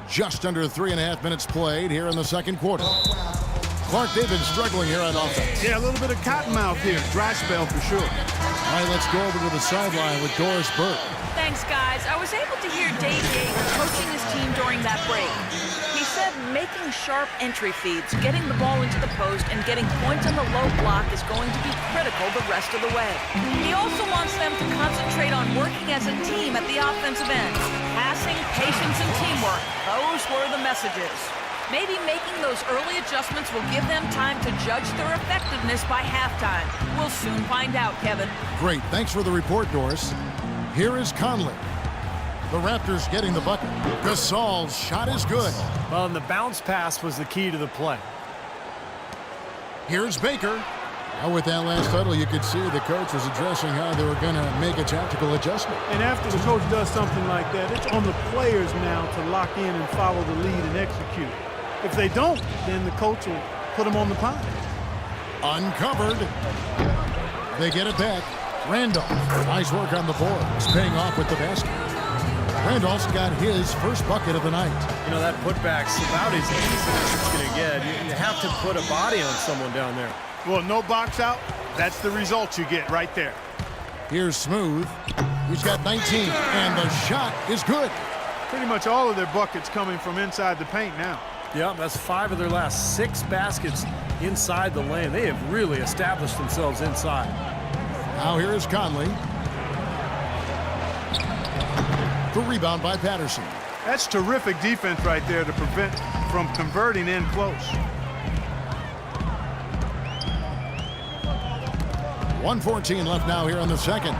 Just under 3.5 minutes played here in the second quarter. Clark, they've been struggling here on offense. Yeah, a little bit of cottonmouth here. Dry spell for sure. All right, let's go over to the sideline with Doris Burke. Thanks, guys. I was able to hear Dave Yeager coaching his team during that break. He said making sharp entry feeds, getting the ball into the post, and getting points on the low block is going to be critical the rest of the way. He also wants them to concentrate on working as a team at the offensive end. Passing, patience, and teamwork. Those were the messages. Maybe making those early adjustments will give them time to judge their effectiveness by halftime. We'll soon find out, Kevin. Great. Thanks for the report, Doris. Here is Conley. The Raptors getting the bucket. Gasol's shot is good. Well, and the bounce pass was the key to the play. Here's Baker. Now with that last huddle, you could see the coach was addressing how they were going to make a tactical adjustment. And after the coach does something like that, it's on the players now to lock in and follow the lead and execute. If they don't, then the coach will put them on the pile. Uncovered. They get it back. Randolph. Nice work on the boards. Paying off with the basket. Randolph's got his first bucket of the night. You know, that putback's about as easy as it's going to get. You have to put a body on someone down there. Well, no box out. That's the result you get right there. Here's Smooth. He's got 19, and the shot is good. Pretty much all of their buckets coming from inside the paint now. Yeah, that's 5 of their last 6 baskets inside the lane. They have really established themselves inside. Now here is Conley. The rebound by Patterson. That's terrific defense right there to prevent from converting in close. 1:14 left now here in the second.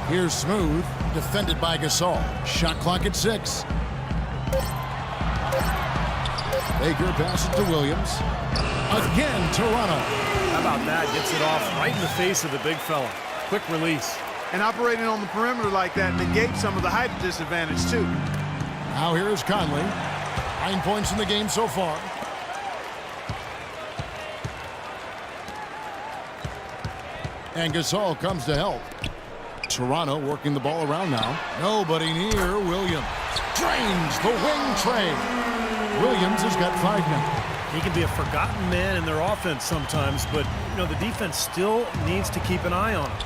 Here's Smooth, defended by Gasol. Shot clock at 6. Baker passes to Williams. Again, Toronto. How about that? Gets it off right in the face of the big fella. Quick release. And operating on the perimeter like that negates some of the height disadvantage, too. Now here is Conley. 9 points in the game so far. And Gasol comes to help. Toronto working the ball around now. Nobody near Williams. Drains the wing trade. Williams has got 5 now. He can be a forgotten man in their offense sometimes, but, you know, the defense still needs to keep an eye on him.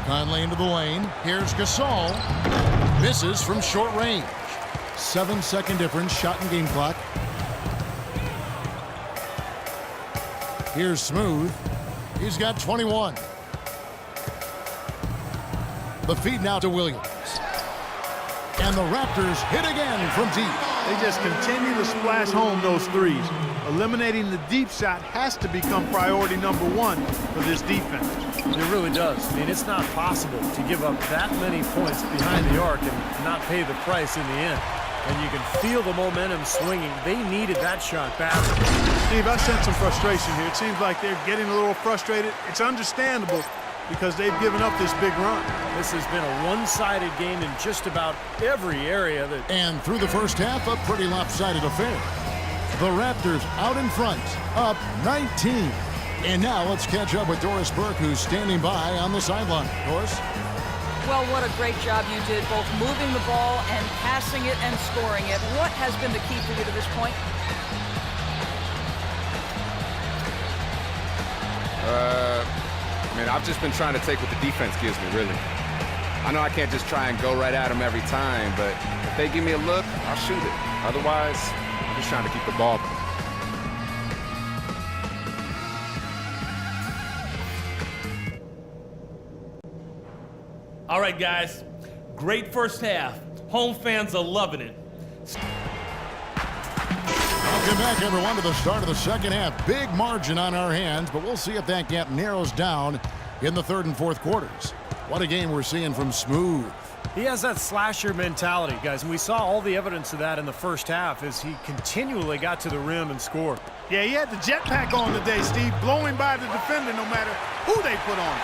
Conley into the lane. Here's Gasol. Misses from short range. 7-second difference. Shot and game clock. Here's Smooth. He's got 21. The feed now to Williams. And the Raptors hit again from deep. They just continue to splash home those threes. Eliminating the deep shot has to become priority number 1 for this defense. It really does. I mean, it's not possible to give up that many points behind the arc and not pay the price in the end. And you can feel the momentum swinging. They needed that shot badly. Steve, I sense some frustration here. It seems like they're getting a little frustrated. It's understandable because they've given up this big run. This has been a one-sided game in just about every area. And through the first half, a pretty lopsided affair. The Raptors out in front, up 19. And now let's catch up with Doris Burke, who's standing by on the sideline. Doris? Well, what a great job you did, both moving the ball and passing it and scoring it. What has been the key for you to this point? I mean, I've just been trying to take what the defense gives me, really. I know I can't just try and go right at them every time, but if they give me a look, I'll shoot it. Otherwise, I'm just trying to keep the ball. All right, guys. Great first half. Home fans are loving it. Welcome back, everyone, to the start of the second half. Big margin on our hands, but we'll see if that gap narrows down in the third and fourth quarters. What a game we're seeing from Smooth. He has that slasher mentality, guys, and we saw all the evidence of that in the first half as he continually got to the rim and scored. Yeah, he had the jetpack on today, Steve, blowing by the defender no matter who they put on.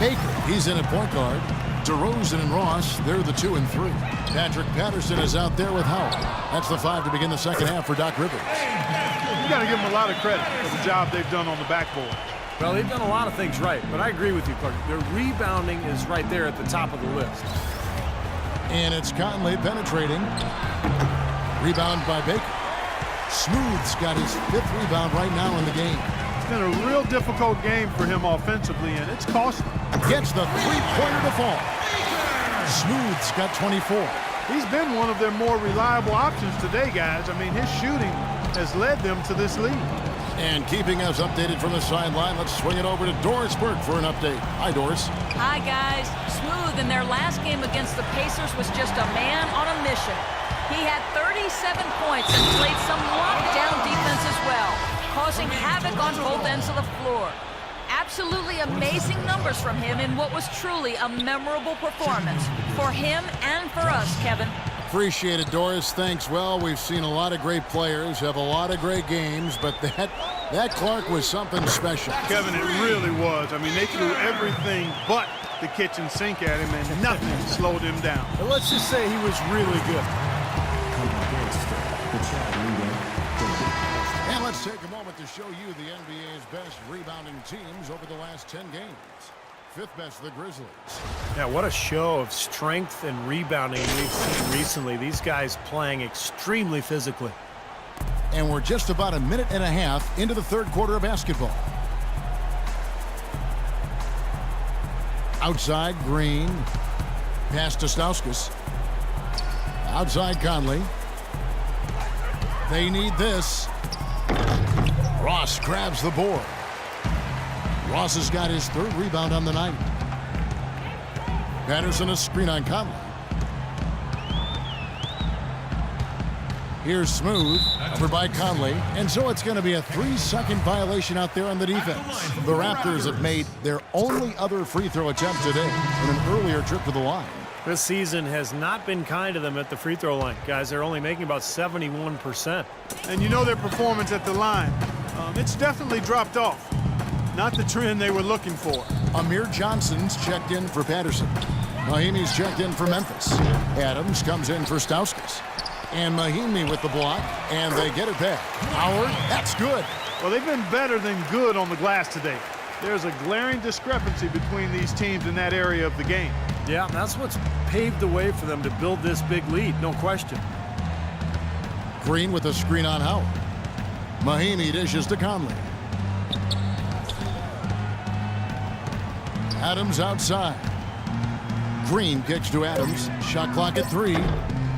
Baker, he's in at point guard. DeRozan and Ross, they're the 2 and 3. Patrick Patterson is out there with Howard. That's the 5 to begin the second half for Doc Rivers. You got to give them a lot of credit for the job they've done on the backboard. Well, they've done a lot of things right, but I agree with you, Clark. Their rebounding is right there at the top of the list. And it's Conley penetrating. Rebound by Baker. Smooth's got his 5th rebound right now in the game. It's been a real difficult game for him offensively, and it's costly. Gets the three-pointer to fall. Smooth's got 24. He's been one of their more reliable options today, guys. I mean, his shooting has led them to this lead. And keeping us updated from the sideline, let's swing it over to Doris Burke for an update. Hi, Doris. Hi, guys. Smooth in their last game against the Pacers was just a man on a mission. He had 37 points and played some lockdown defense as well, causing havoc on both ends of the floor. Absolutely amazing numbers from him in what was truly a memorable performance for him and for us, Kevin. Appreciate it, Doris. Thanks. Well, we've seen a lot of great players have a lot of great games, but that Clark was something special. Kevin, it really was. I mean, they threw everything but the kitchen sink at him, and nothing slowed him down. But let's just say he was really good. And let's take a moment to show you the NBA's best rebounding teams over the last 10 games. 5th best, the Grizzlies. Yeah, what a show of strength and rebounding we've seen recently. These guys playing extremely physically. And we're just about a minute and a half into the 3rd quarter of basketball. Outside, Green. Pass to Stauskas. Outside, Conley. They need this. Ross grabs the board. Ross has got his 3rd rebound on the night. Patterson a screen on Conley. Here's Smooth, over by Conley, and so it's going to be a 3-second violation out there on the defense. The Raptors have made their only other free throw attempt today in an earlier trip to the line. This season has not been kind to them at the free throw line. Guys, they're only making about 71%. And you know their performance at the line. It's definitely dropped off. Not the trend they were looking for. Amir Johnson's checked in for Patterson. Mahimi's checked in for Memphis. Adams comes in for Stauskas. And Mahimi with the block, and they get it back. Howard, that's good. Well, they've been better than good on the glass today. There's a glaring discrepancy between these teams in that area of the game. Yeah, that's what's paved the way for them to build this big lead, no question. Green with a screen on Howard. Mahimi dishes to Conley. Adams outside. Green kicks to Adams. Shot clock at 3.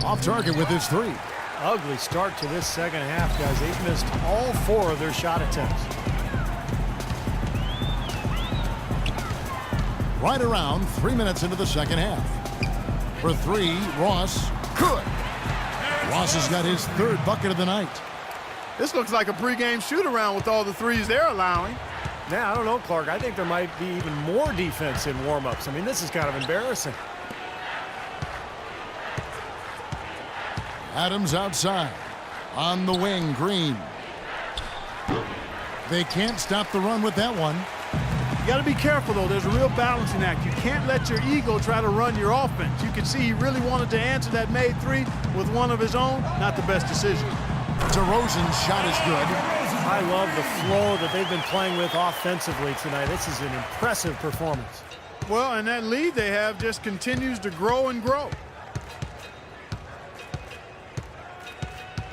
Off target with his 3. Ugly start to this second half, guys. They've missed all 4 of their shot attempts. Right around 3 minutes into the second half. For 3, Ross. Good. Ross has got his 3rd bucket of the night. This looks like a pregame shoot-around with all the threes they're allowing. Now, I don't know, Clark. I think there might be even more defense in warm-ups. I mean, this is kind of embarrassing. Adams outside. On the wing, Green. They can't stop the run with that one. You got to be careful, though. There's a real balancing act. You can't let your ego try to run your offense. You can see he really wanted to answer that made 3 with one of his own. Not the best decision. DeRozan's shot is good. I love the flow that they've been playing with offensively tonight. This is an impressive performance. Well, and that lead they have just continues to grow and grow.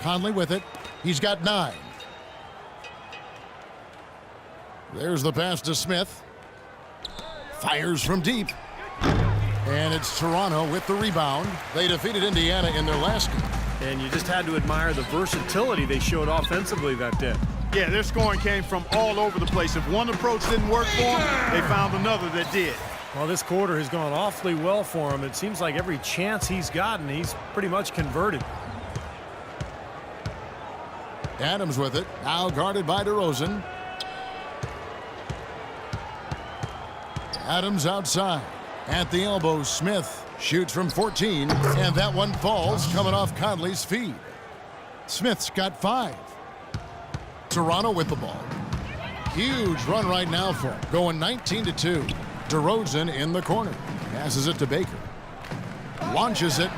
Conley with it. He's got 9. There's the pass to Smith. Fires from deep. And it's Toronto with the rebound. They defeated Indiana in their last game. And you just had to admire the versatility they showed offensively that day. Yeah, their scoring came from all over the place. If one approach didn't work for them, they found another that did. Well, this quarter has gone awfully well for him. It seems like every chance he's gotten, he's pretty much converted. Adams with it. Now guarded by DeRozan. Adams outside. At the elbow, Smith shoots from 14, and that one falls coming off Conley's feed. Smith's got 5. Toronto with the ball. Huge run right now for him. Going 19-2. DeRozan in the corner. Passes it to Baker. Launches it.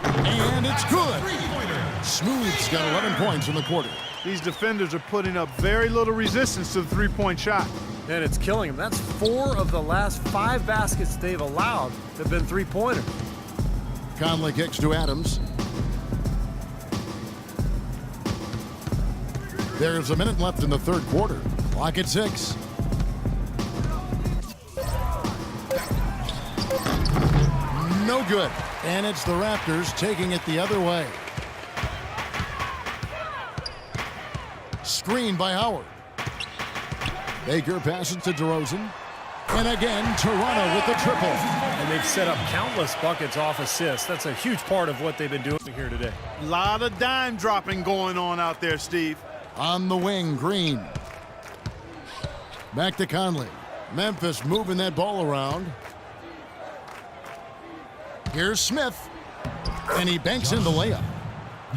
And it's good. Smooth's got 11 points in the quarter. These defenders are putting up very little resistance to the three-point shot. And it's killing them. That's 4 of the last 5 baskets they've allowed have been three-pointers. Conley kicks to Adams. There's a minute left in the third quarter. Clock at 6. No good. And it's the Raptors taking it the other way. Screen by Howard. Baker passes to DeRozan. And again, Toronto with the triple. And they've set up countless buckets off assists. That's a huge part of what they've been doing here today. A lot of dime dropping going on out there, Steve. On the wing, Green. Back to Conley. Memphis moving that ball around. Here's Smith. And he banks in the layup.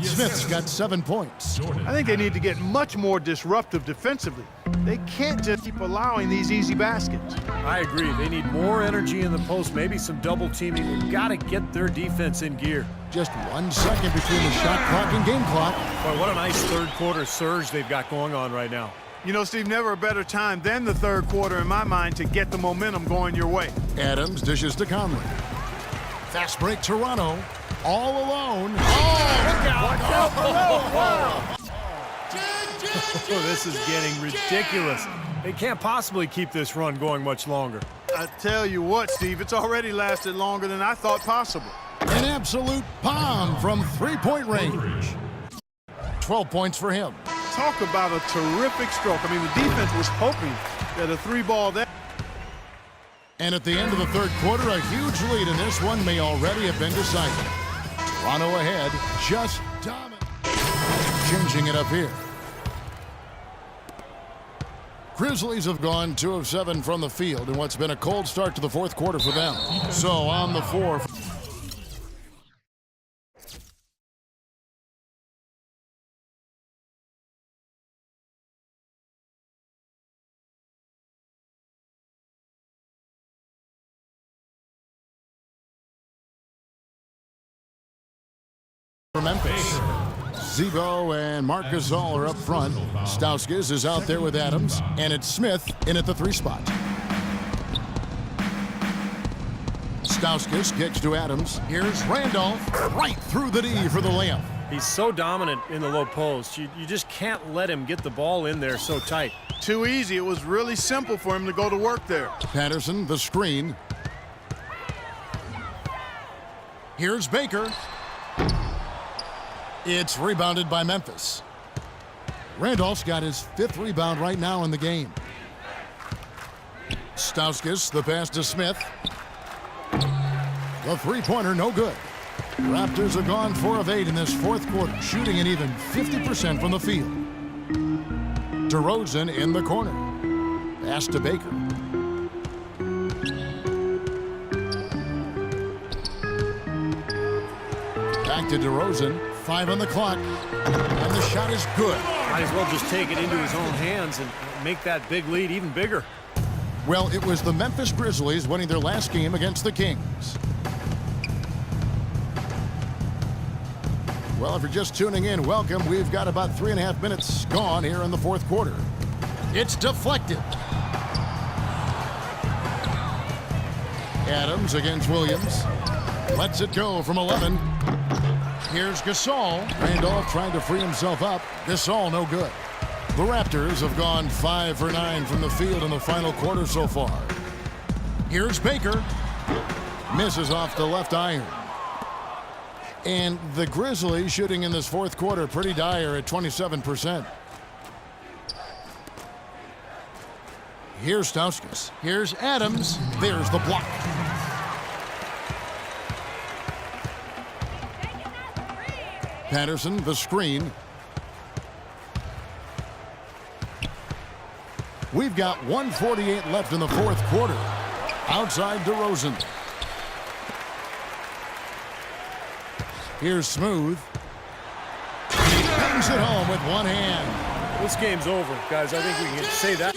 Smith's got 7 points. I think they need to get much more disruptive defensively. They can't just keep allowing these easy baskets. I agree. They need more energy in the post, maybe some double teaming. They've got to get their defense in gear. Just 1 second between the shot clock and game clock. Boy, what a nice third quarter surge they've got going on right now. You know, Steve, never a better time than the third quarter in my mind to get the momentum going your way. Adams dishes to Conley. Fast break Toronto. All alone. Look out. Oh, this is getting ridiculous. They can't possibly keep this run going much longer. I tell you what, Steve, it's already lasted longer than I thought possible. An absolute bomb from three-point range. 12 points for him. Talk about a terrific stroke. I mean, the defense was hoping that a 3-ball there. And at the end of the third quarter, a huge lead in this one may already have been decided. Toronto ahead, just dominant. Changing it up here. Grizzlies have gone 2 of 7 from the field in what's been a cold start to the fourth quarter for them. So on the floor. For Memphis. Zebo and Marc Gasol are up front. Stauskas is out there with Adams, and it's Smith in at the 3 spot. Stauskas kicks to Adams. Here's Randolph right through the D for the layup. He's so dominant in the low post. You just can't let him get the ball in there so tight. Too easy. It was really simple for him to go to work there. Patterson, the screen. Here's Baker. It's rebounded by Memphis. Randolph's got his 5th rebound right now in the game. Stauskas, the pass to Smith. The three-pointer, no good. Raptors have gone 4 of 8 in this fourth quarter, shooting an even 50% from the field. DeRozan in the corner. Pass to Baker. Back to DeRozan. 5 on the clock. And the shot is good. Might as well just take it into his own hands and make that big lead even bigger. Well, it was the Memphis Grizzlies winning their last game against the Kings. Well, if you're just tuning in, welcome. We've got about 3.5 minutes gone here in the fourth quarter. It's deflected. Adams against Williams. Lets it go from 11. Here's Gasol. Randolph trying to free himself up. Gasol no good. The Raptors have gone 5 for 9 from the field in the final quarter so far. Here's Baker. Misses off the left iron. And the Grizzlies shooting in this fourth quarter pretty dire at 27%. Here's Stauskas. Here's Adams. There's the block. Patterson, the screen. We've got 1:48 left in the fourth quarter. Outside DeRozan. Here's Smooth. He bangs it home with one hand. This game's over, guys. I think we can say that.